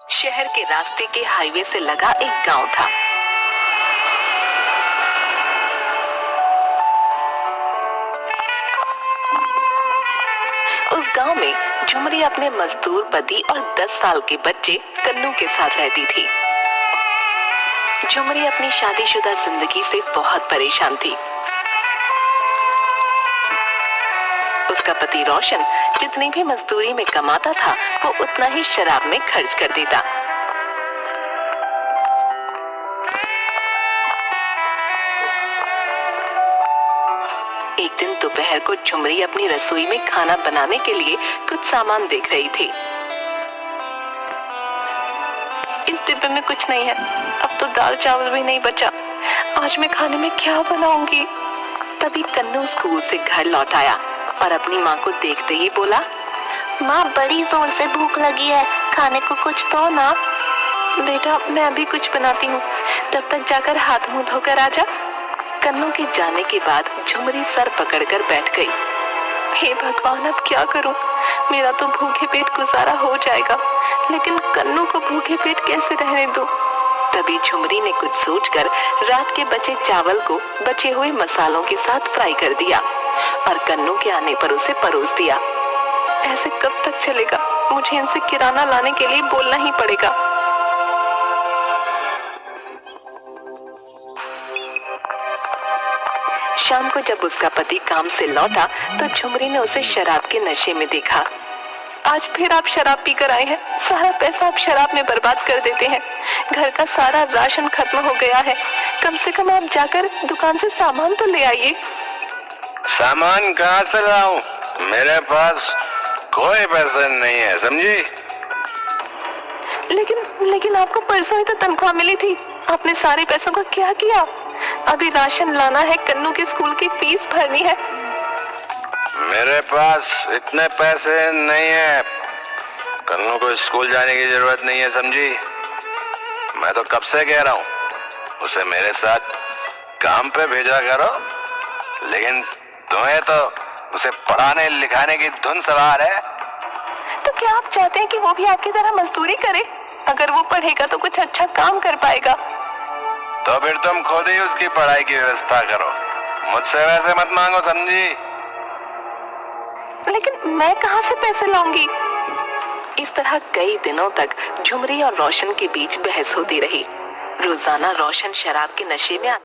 शहर के रास्ते के हाईवे से लगा एक गांव था। उस गांव में झुमरी अपने मजदूर पति और 10 साल के बच्चे कन्नू के साथ रहती थी। झुमरी अपनी शादीशुदा जिंदगी से बहुत परेशान थी। उसका पति रोशन जितनी भी मजदूरी में कमाता था वो उतना ही शराब में खर्च कर देता। एक दिन दोपहर को झुमरी अपनी रसोई में खाना बनाने के लिए कुछ सामान देख रही थी। इस डिब्बे में कुछ नहीं है, अब तो दाल चावल भी नहीं बचा, आज मैं खाने में क्या बनाऊंगी। तभी कन्नू स्कूल से घर लौट आया और अपनी माँ को देखते ही बोला, माँ बड़ी जोर से भूख लगी है, खाने को कुछ दो ना। बेटा मैं अभी कुछ बनाती हूँ, तब तक जाकर हाथ मुंह धोकर आ जा। कन्नू के जाने के बाद झुमरी सर पकड़कर बैठ गई। हे भगवान अब क्या करूं, मेरा तो भूखे पेट गुजारा हो जाएगा, लेकिन कन्नू को भूखे पेट कैसे रहने दूं। तभी झुमरी ने कुछ सोचकर रात के बचे चावल को बचे हुए मसालों के साथ फ्राई कर दिया और कन्नू के आने पर उसे परोस दिया। ऐसे कब तक चलेगा, मुझे इनसे किराना लाने के लिए बोलना ही पड़ेगा। शाम को जब उसका पति काम से लौटा तो झुमरी ने उसे शराब के नशे में देखा। आज फिर आप शराब पीकर आए हैं, सारा पैसा आप शराब में बर्बाद कर देते हैं। घर का सारा राशन खत्म हो गया है, कम से कम आप जाकर दुकान से सामान तो ले आइए। सामान कहाँ से लाऊं? मेरे पास कोई पैसा नहीं है, समझी? लेकिन आपको परसों ही तो तनख्वाह मिली थी, आपने सारे पैसों का क्या किया? अभी राशन लाना है, कन्नू के स्कूल की फीस भरनी है। मेरे पास इतने पैसे नहीं है, कन्नू को स्कूल जाने की जरूरत नहीं है, समझी? मैं तो कब से कह रहा हूँ उसे मेरे साथ काम पे भेजा करो, लेकिन तुम्हें तो उसे पढ़ाने लिखाने की धुन सवार है। तो क्या आप चाहते हैं कि वो भी आपकी तरह मजदूरी करे? अगर वो पढ़ेगा तो कुछ अच्छा काम कर पाएगा। तो फिर तुम खुद ही उसकी पढ़ाई की व्यवस्था करो, मुझसे वैसे मत मांगो, समझी? लेकिन मैं कहाँ से पैसे लाऊंगी? इस तरह कई दिनों तक झुमरी और रोशन के बीच बहस होती रही। रोजाना रोशन शराब के नशे में